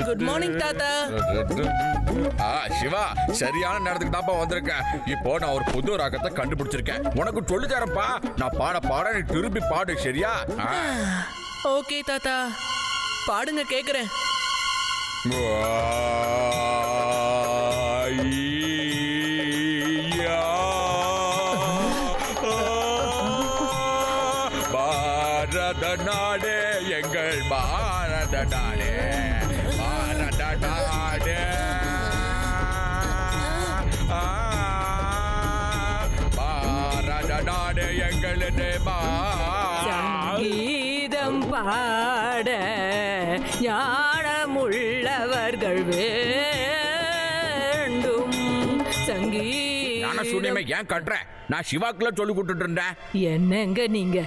Good morning தாத்தா. சிவா, சரியான நேரத்துக்கு தான்ப்பா வந்திருக்கேன். இப்போ நான் ஒரு புது ராகத்தை கண்டுபிடிச்சிருக்கேன். உனக்கு சொல்லி தரேன்ப்பா. நான் பாட நீ திருப்பி பாடு, சரியா? ஓகே தாத்தா, பாடுங்க கேக்குறேன். பாரத நாடே எங்கள் பாரத நாடே, பாரத நாடே, பாரத நாடே எங்களது சங்கீதம் பாட ஞானமுள்ளவர்கள் வேண்டும். சூனியமே ஏன் கட்டுற? நான் சிவாக்குள்ள சொல்லி கொடுத்துட்டு இருந்தேன். என்னங்க நீங்க,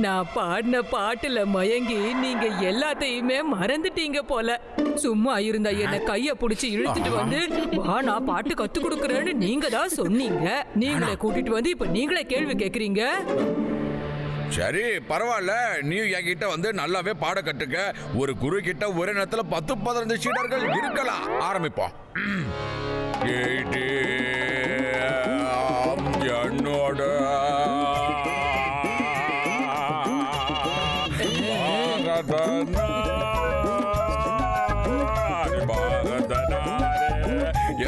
நான் பாடின பாட்டுல மயங்கி நீங்க எல்லாத்தையுமே மறந்துட்டீங்க போல. சும்மா இருந்தா என்ன கைய புடிச்சு இழுத்துட்டு வந்து வா நான் பாட்டு கத்து கொடுக்கறேன்னு நீங்க தான் சொன்னீங்க. நீங்களே கூட்டிட்டு வந்து இப்ப நீங்களே கேள்வி கேக்குறீங்க. சரி பரவாயில்ல, நீ என்கிட்ட வந்து நல்லாவே பாட கட்டுக்க. ஒரு குரு கிட்ட ஒரே நேரத்துல 10-15 சீடர்கள் இருக்கலாம். ஆரம்பிப்போம். என்னோட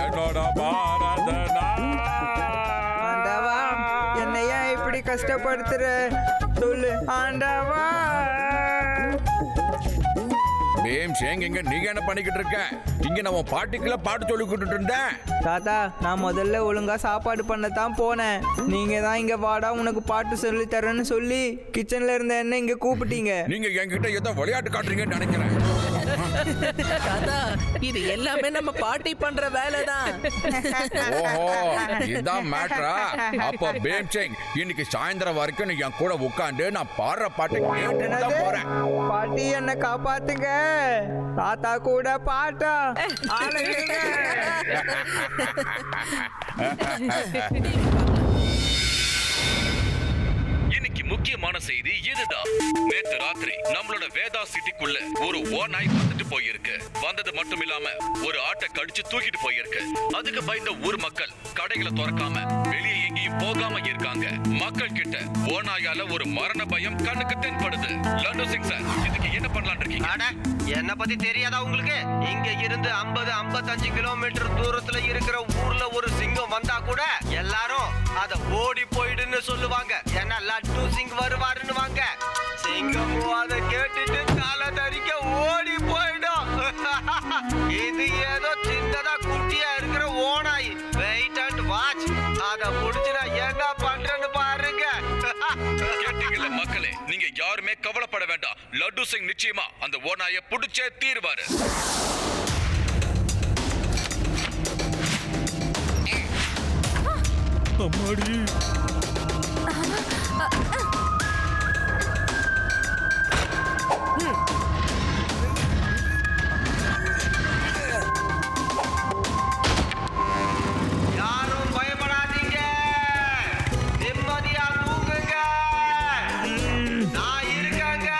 என்னோட ஆண்டவா, என்னையா இப்படி கஷ்டப்படுத்துற? சொல்லு ஆண்டவா. நீங்க என்ன பண்ணிக்கிட்டு இருக்க? இங்க நம்ம பாட்டிக்குள்ள பாட்டு சொல்லி கொடுத்துட்டு இருந்தேன். தாத்தா, நான் முதல்ல ஒழுங்கா சாப்பாடு பண்ணத்தான் போனேன். நீங்க தான் இங்க வாடா உனக்கு பாட்டு சொல்லி தரேன்னு சொல்லி கிச்சன்ல இருந்த என்ன இங்க கூப்பிட்டீங்க. நீங்க என்கிட்ட ஏதோ விளையாட்டு காட்டுறீங்கன்னு நினைக்கிறேன். தாத்தா, இது எல்லாமே நம்ம பாட்டி பண்ற வேலைதான். ஓஹோ, இதான் மேட்டரா? அப்ப பேம்சிங், இன்னைக்கு சாயந்தரம் வரைக்கும் நீ என் கூட உட்காந்து நான் பாடுற பாட்டு கேட்டுட்டு தான் போறேன். பாட்டி என்ன காப்பாத்துங்க. தாத்தா கூட பாட்டா இன்னைக்கு முக்கியமான செய்தி இதுதான். நேத்து ராத்திரி நம்மளோட வேதா சிட்டிக்குள்ள ஒரு ஓநாய் வந்துட்டு போயிருக்கு. வந்தது மட்டும் இல்லாம ஒரு ஆட்டை கடிச்சு தூக்கிட்டு போயிருக்கு. அதுக்கு பயந்த ஊர் மக்கள் கடைகளை திறக்காம வெளியே எங்கேயும் போகாம இருக்காங்க. மக்கள் கிட்ட ஓநாயால ஒரு மரண பயம் கண்ணுக்கு தென்படுது. லட்டு சிங் சார், இதுக்கு என்ன பண்ணலாம்னு இருக்கீங்க? என்ன பத்தி தெரியாதா உங்களுக்கு? இங்க இருந்து 50-55 கிலோமீட்டர் தூரத்துல இருக்கிற ஊர்ல ஒரு சிங்கம் வந்தா கூட எல்லாரும் அத ஓடி போயிடுன்னு சொல்லுவாங்க. ஏன்னா லட்டு சிங் வருவாருன்னு வாங்க. சிங்கம் அதை கேட்டுட்டு காலை தரிக்க ஓடி போயிடும். இது ஏதோ சின்னதா குட்டியா இருக்கிற ஓனாய். Wait and watch. அத புடிச்சு நான் என்ன பண்றேன்னு பாருங்க. கேட்டீங்கல்ல மக்களே, நீங்க யாருமே கவலைப்பட வேண்டாம். லட்டு சிங் நிச்சயமா அந்த ஓநாயை புடிச்சே தீர்வாரு. அம்மாடி, யாரும் பயப்படாதீங்க. நிம்மதியா தூங்குங்க. நான் இருக்கேங்க.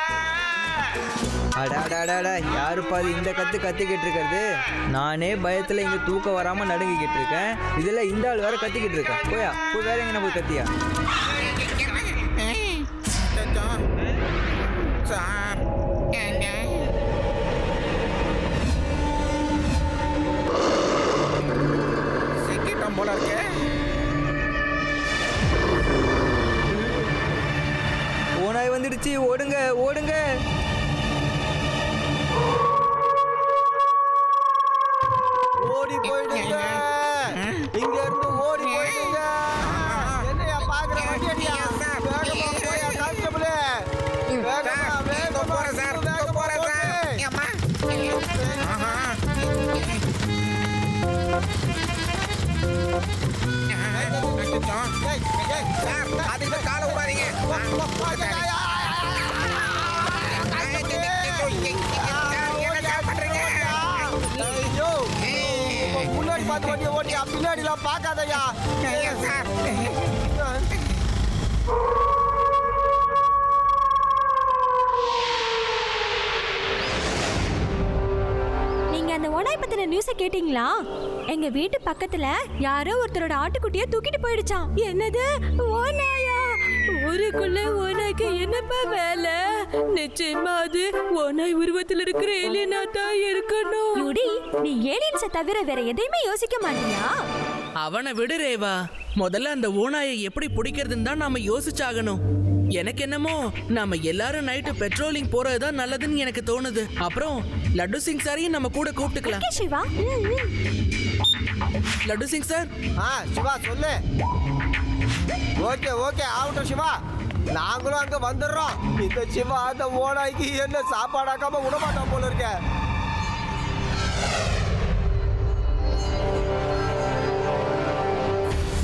அடாடாடாடா, யாருப்பா அது இந்த கத்திக்கிட்டு இருக்கிறது? நானே பயத்துல இங்க தூக்கம் வராம நடுங்கிக்கிட்டு இருக்கேன். இதுல இந்த ஆள் வேற கத்திக்கிட்டு இருக்கேன். போய் வேற எங்க போய் கத்தியா? சிக்கிட்டம் போல இருக்கே. ஓனாய் வந்துடுச்சு, ஓடுங்க ஓடுங்க. ஓடி போயிடுங்க. இங்க இருந்து ஓடி போயிடுங்க. என்னையா பாக்குற வண்டியா? வேகமா போயா கான்ஸ்டபிள். வேகமா போறேன் சார். போறேன் சார். அம்மா. அதுக்கு கால விடாதீங்க. முன்னாடி பார்த்து வண்டியை ஓட்டியா, பின்னாடி எல்லாம் பார்க்காதயா. நீங்க அந்த ஓனாய் பத்தின நியூஸ கேட்டீங்களா? எங்க வீட்டு பக்கத்துல யாரோ ஒருத்தரோட ஆட்டுக்குட்டிய தூக்கிட்டு போயிடுச்சாம். என்னது, ஓனாயா? ஊருக்குள்ள ஓனாய்க்கு என்னப்பா வேலை? நிச்சயமா அது ஓனாய் உருவத்தில் இருக்கிற ஏலியனா தான் இருக்கணும். யூடி, நீ ஏலியன்ஸை தவிர வேற எதையுமே யோசிக்க மாட்டியா? அவனை விடு ரேவா. முதல்ல அந்த ஓநாயை எப்படி பிடிக்கிறதுன்னு தான் நாம யோசிச்சாகணும். எனக்கு என்னமோ நாம எல்லாரும் நைட்டு பெட்ரோலிங் போறதுதான் நல்லதுன்னு எனக்கு தோணுது. அப்புறம் லட்டு சிங் சாரையும் நம்ம கூட கூப்பிட்டுக்கலாம். ஓகே சிவா. லட்டு சிங் சார். சிவா சொல்லு. ஓகே ஓகே ஆகட்டும் சிவா, நாங்களும் அங்க வந்துடுறோம். இந்த சிவா அந்த ஓனாய்க்கு என்ன சாப்பாடாக்காம விடமாட்டான் போல இருக்க.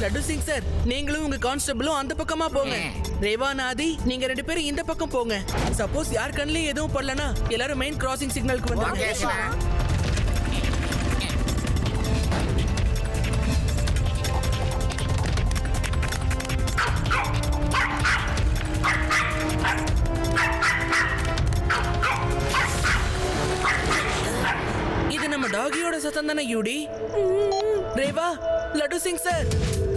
லட்டு சிங் சார், நீங்களும் உங்க கான்ஸ்டபிளும் அந்த பக்கமா போங்க. ரேவா நாதி, நீங்க 2 பேரும் இந்த பக்கம் போங்க. சப்போஸ் யார் கண்ணிலையும் எதுவும் படலனா எல்லாரும் மெயின் கிராசிங் சிக்னலுக்கு வந்துருங்க. இது நம்ம டாகியோட சத்தம் தானே யூடி? ரேவா, லட்டு சிங் சார்,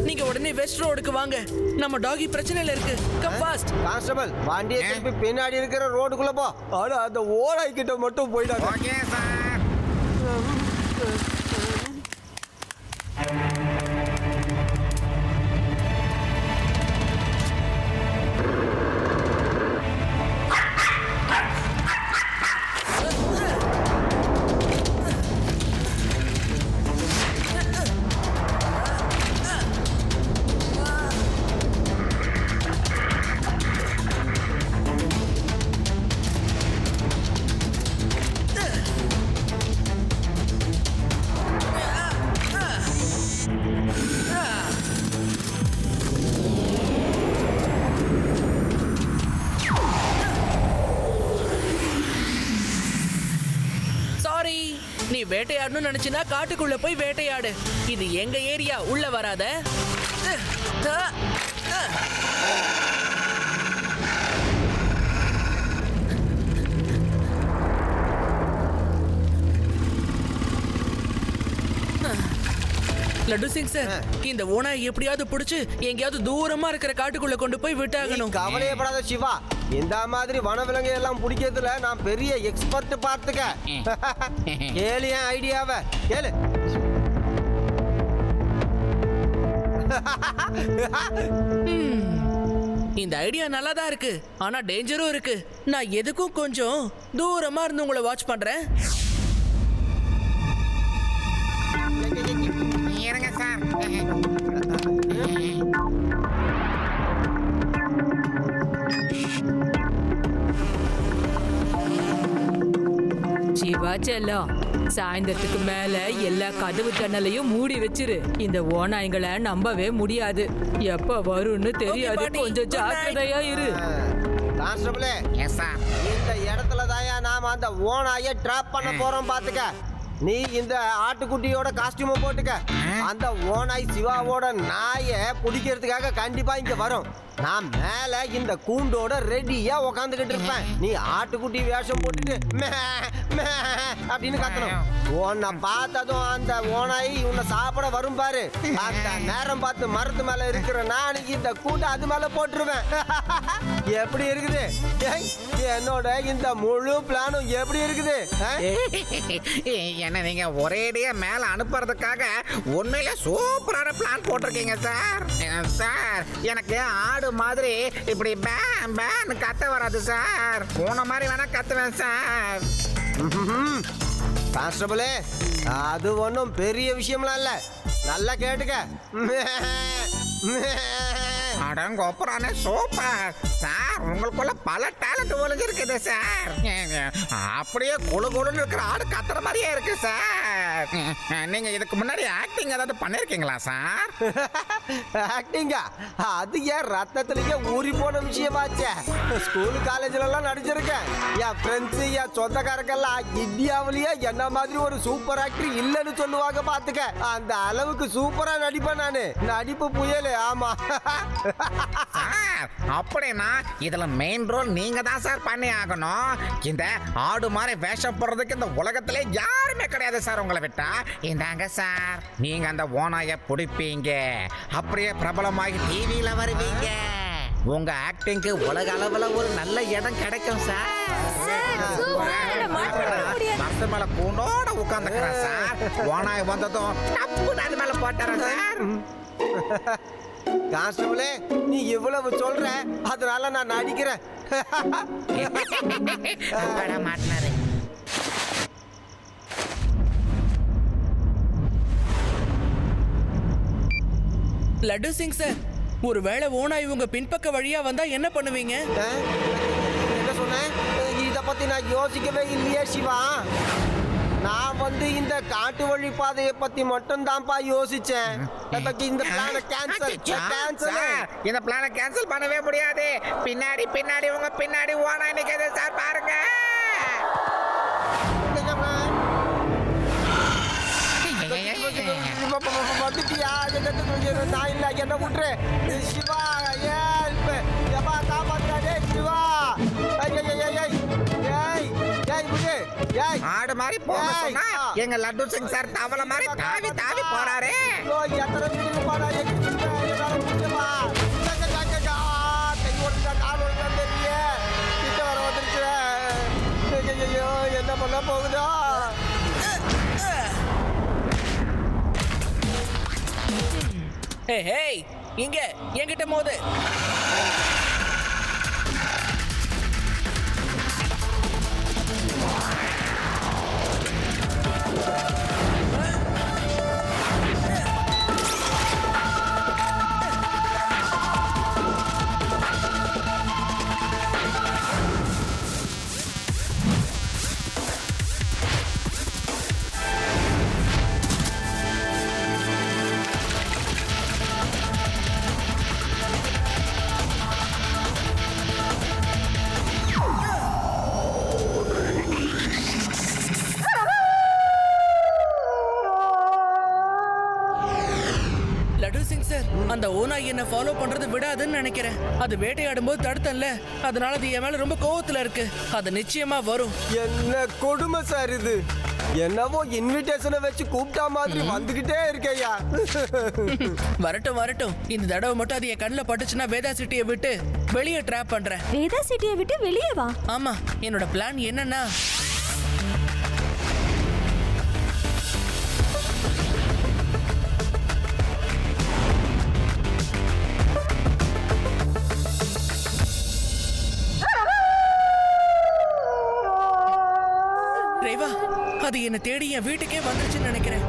நீங்க உடனே வெஸ்ட் ரோடுக்கு வாங்க. நம்ம டாகி பிரச்சனையில இருக்கு. Come fast. கான்ஸ்டபிள், வண்டியை திருப்பி பின்னாடி இருக்கிற ரோடுக்குள்ள போ. ஆனா அந்த ஓனாய் கிட்ட மட்டும் போயிடாத. Okay sir. நீ வேட்டையாடணும்னு நினைச்சினா காட்டுக்குள்ள போய் வேட்டையாடு. இது எங்க ஏரியா, உள்ள வராத. லட்டு சிங் சார், இந்த ஓனாய் எப்படியாவது பிடிச்சு எங்கேயாவது தூரமா இருக்கிற காட்டுக்குள்ள கொண்டு போய் விட்டாகணும். கவலையப்படாத சிவா, இந்த மாதிரி வனவிலங்கு எல்லாம் பிடிக்கிறதுல நான் பெரிய எக்ஸ்பர்ட் பார்த்துக்க. கேளு என் ஐடியாவை கேளு. இந்த ஐடியா நல்லா தான் இருக்கு, ஆனா டேஞ்சரும் இருக்கு. நான் எதுக்கும் கொஞ்சம் தூரமா இருந்து உங்களை வாட்ச் பண்றேன். இருங்க சார். சிவா செல்லம், சாயந்தரத்துக்கு மேல எல்லா கதவு ஜன்னலையும் மூடி வச்சிரு. இந்த ஓநாய்களை நம்பவே முடியாது, எப்ப வரும்னு தெரியாது. பாட்டி. கொஞ்சம் ஜாக்கிரதையா இரு. கான்ஸ்டபிளே, எஸ் சார். இந்த இடத்துல தாயா நாம அந்த ஓனாயை ட்ராப் பண்ண போறோம் பாத்துக்க. நீ இந்த ஆட்டுக்குட்டியோட காஸ்டியூமை போட்டுக்க. அந்த ஓனாய் சிவாவோட நாயை பிடிக்கிறதுக்காக கண்டிப்பா இங்க வரும். நான் மேல இந்த கூண்டோட ரெடியா உக்காந்துக்கிட்டு இருப்பேன். நீ ஆட்டுக்குட்டி வேஷம் போட்டுட்டு மே மே அப்படின்னு கத்தணும். உன்னை பார்த்ததும் அந்த ஓனாய் உன்னை சாப்பிட வரும் பாரு. அந்த நேரம் பார்த்து மரத்து மேல இருக்கிற நான் இந்த கூண்டை அது மேல போட்டுருவேன். எப்படி இருக்குது என்னோட இந்த முழு பிளானும்? எப்படி இருக்குது? என்ன நீங்க ஒரேடியா மேல அனுப்புறதுக்காக உண்மையில சூப்பரான பிளான் போட்டிருக்கீங்க சார். சார், எனக்கு ஆடு மாதிரி இப்படி பேன் பேன் கத்த வராது சார். பூனை மாதிரி வேணா கத்துவேன் சார். கான்ஸ்டபிளே, அது ஒன்றும் பெரிய விஷயம்லாம் இல்ல. நல்லா கேட்டுக்க. அடங்கொப்பரானே சூப்பர் சார். உங்களுக்குள்ள பல டேலண்ட் ஒழுங்கு இருக்குது சார். அப்படியே குழு குழுன்னு இருக்கிற ஆடு கத்துற மாதிரியே இருக்கு சார். நீங்க இதுக்கு முன்னாடி ஆக்டிங் ஏதாவது பண்ணிருக்கீங்களா சார்? ஆக்டிங்கா? அது ஏன் ரத்தத்திலேயே ஊறி போன விஷயமாச்சே. ஸ்கூல் காலேஜ்ல எல்லாம் நடிச்சிருக்கேன். என் ஃப்ரெண்ட்ஸ் என் சொந்தக்காரங்கெல்லாம் இந்தியாவிலேயே என்ன மாதிரி ஒரு சூப்பர் ஆக்டர் இல்லைன்னு சொல்லுவாங்க பாத்துக்க. அந்த அளவுக்கு சூப்பரா நடிப்பேன் நானு. நடிப்பு புயல். ஆமா. சார் அப்படின்னா இதுல மெயின் ரோல் நீங்க தான் சார் பண்ணி ஆகணும். இந்த ஆடு மாதிரி வேஷம் போடுறதுக்கு இந்த உலகத்திலே யாருமே கிடையாது சார் உங்களை விட்டா. இந்தாங்க சார், நீங்க அந்த ஓநாயை பிடிப்பீங்க, அப்படியே பிரபலமாகி டிவியில வருவீங்க. உங்க ஆக்டிங்க்கு உலக அளவுல ஒரு நல்ல இடம் கிடைக்கும் சார். மரத்து மேல கூண்டோட உட்கார்ந்துக்கிறேன் சார். ஓனாய் வந்ததும் டப்புன்னு அது மேல போட்டுறேன் சார். கான்ஸ்டபிளே, நீ இவ்வளவு சொல்ற, அதனால நான் நடிக்கிறேன். மாட்டினாரு. லட்டு சிங் சார், ஒருவேளை ஓனாய் உங்க பின்பக்க வழியா வந்தா என்ன பண்ணுவீங்க? என்ன சொன்னேன்? இத பத்தி நான் யோசிக்கவே இல்லையே சிவா. நான் வந்து இந்த காட்டு வழி பாதையை பத்தி மட்டும் தான்ப்பா யோசிச்சேன். இந்த பிளான கேன்சல். இந்த பிளான கேன்சல் பண்ணவே முடியாது. பின்னாடி பின்னாடி உங்க பின்னாடி ஓனாய் நிக்குது சார், பாருங்க. வந்துட்டியா? நான் இல்ல, என்ன விட்டுரு சிவா. ஏப்பா காப்பாத்துறாடே சிவா. ஆடு மாதிரி போக சொன்னா எங்க லட்டு சிங் சார் தவளை மாதிரி தாவி தாவி போறாரு. எத்தனை வீட்டுக்கு போறா? என்னால முடியுமா? கை ஓட்டுறா, கால் ஓட்டுறா, தெரியல. கிட்ட வர வந்துருச்சு. என்ன பண்ண போகுதா? ஹே, இங்க என்கிட்ட மோது. அந்த ஓனாய் என்ன ஃபாலோ பண்றது விடாதுன்னு நினைக்கிறேன். அது வேட்டையாடும் போது தடுத்தன்ல, அதனால அது என் மேல ரொம்ப கோவத்துல இருக்கு. அது நிச்சயமா வரும். என்ன கொடுமை சார் இது. என்னவோ இன்விடேஷனை வச்சு கூப்பிட்டா மாதிரி வந்துகிட்டே இருக்கையா. வரட்டும் வரட்டும், இந்த தடவை மட்டும் அது என் கண்ணில் பட்டுச்சுன்னா வேதா சிட்டியை விட்டு வெளியே ட்ராப் பண்றேன். வேதா சிட்டியை விட்டு வெளியே வா? ஆமா, என்னோட பிளான் என்னன்னா, அது என்ன தேடி என் வீட்டுக்கே வந்துருச்சுன்னு நினைக்கிறேன்.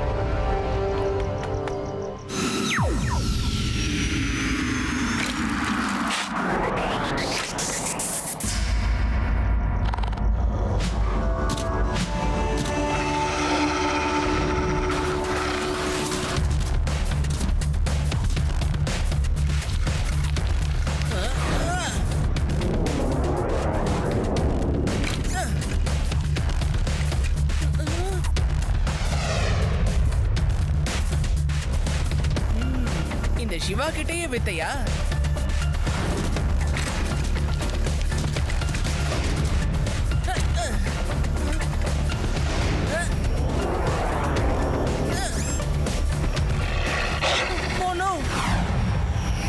சிவா கிட்டேயே வித்தையா?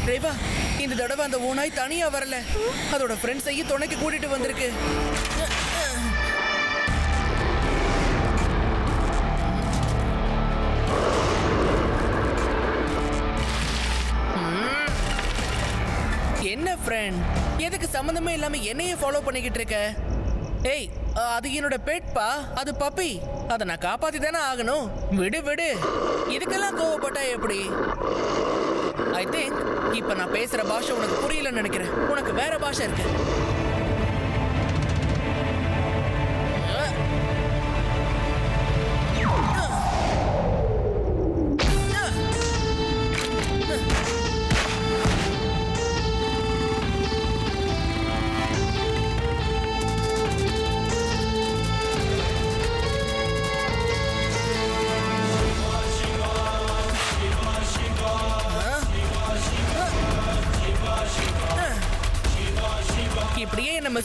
ரேவா, இந்த தடவை அந்த ஓனாய் தனியா வரல, அதோட ஃப்ரெண்ட்ஸையும் துணைக்கு கூட்டிட்டு வந்திருக்கு. என்ன ஃப்ரெண்ட், எதுக்கு சம்பந்தமே இல்லாம என்னையே ஃபாலோ பண்ணிக்கிட்டு இருக்க? ஏய், அது என்னோட பெட்பா, அது பப்பி. அதை நான் காப்பாத்தி தானே ஆகணும். விடு விடு, இதுக்கெல்லாம் கோவப்பட்டா எப்படி? ஐ திங்க் இப்ப நான் பேசுற பாஷை உனக்கு புரியலன்னு நினைக்கிறேன். உனக்கு வேற பாஷை இருக்கு.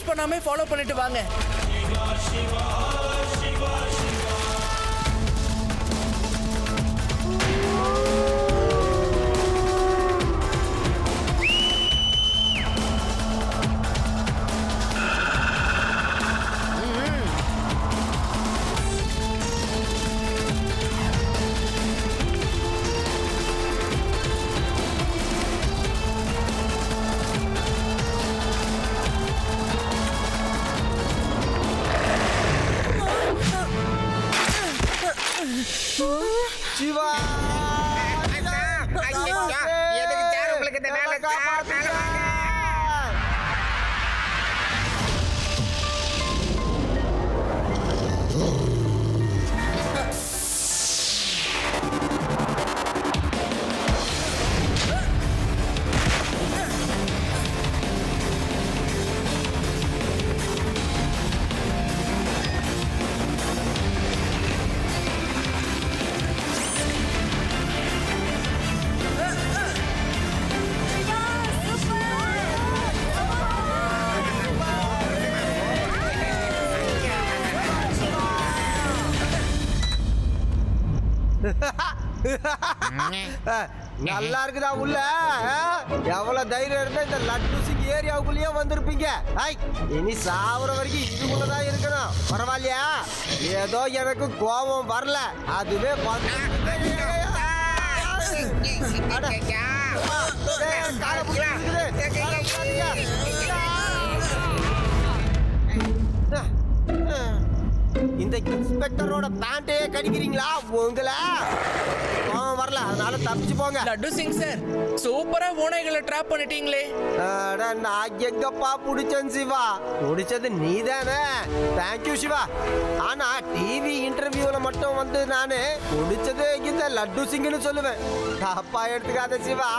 வேஸ்ட் பண்ணாம ஃபாலோ பண்ணிட்டு வாங்க. சிவா எதுக்கு சார் உங்களுக்கு இந்த வேலை சார்? மேல வாங்க. நல்லா இருக்குதா உள்ள? எவ்வளவு தைரியம் இருந்தா இந்த லட்டு சிங் ஏரியாவுக்குள்ளேயே வந்திருப்பீங்க. இனி சாவர வரைக்கும் இதுக்குள்ளதான் இருக்கணும். பரவாயில்லையா? ஏதோ எனக்கு கோபம் வரல, அதுவே இந்த இன்ஸ்பெக்டரோட பேண்டையே கடிக்கிறீங்களா? உங்களை வரல, அதனால தப்பிச்சு போங்க. லட்டு சிங் சார், சூப்பரா ஓநாய்களை ட்ராப் பண்ணிட்டீங்களே. நான் எங்கப்பா புடிச்சேன் சிவா? புடிச்சது நீதானே? தேங்க்யூ சிவா. ஆனா டிவி இன்டர்வியூல மட்டும் வந்து நானு புடிச்சது இந்த லட்டு சிங்னு சொல்லுவேன். தப்பா எடுத்துக்காத சிவா.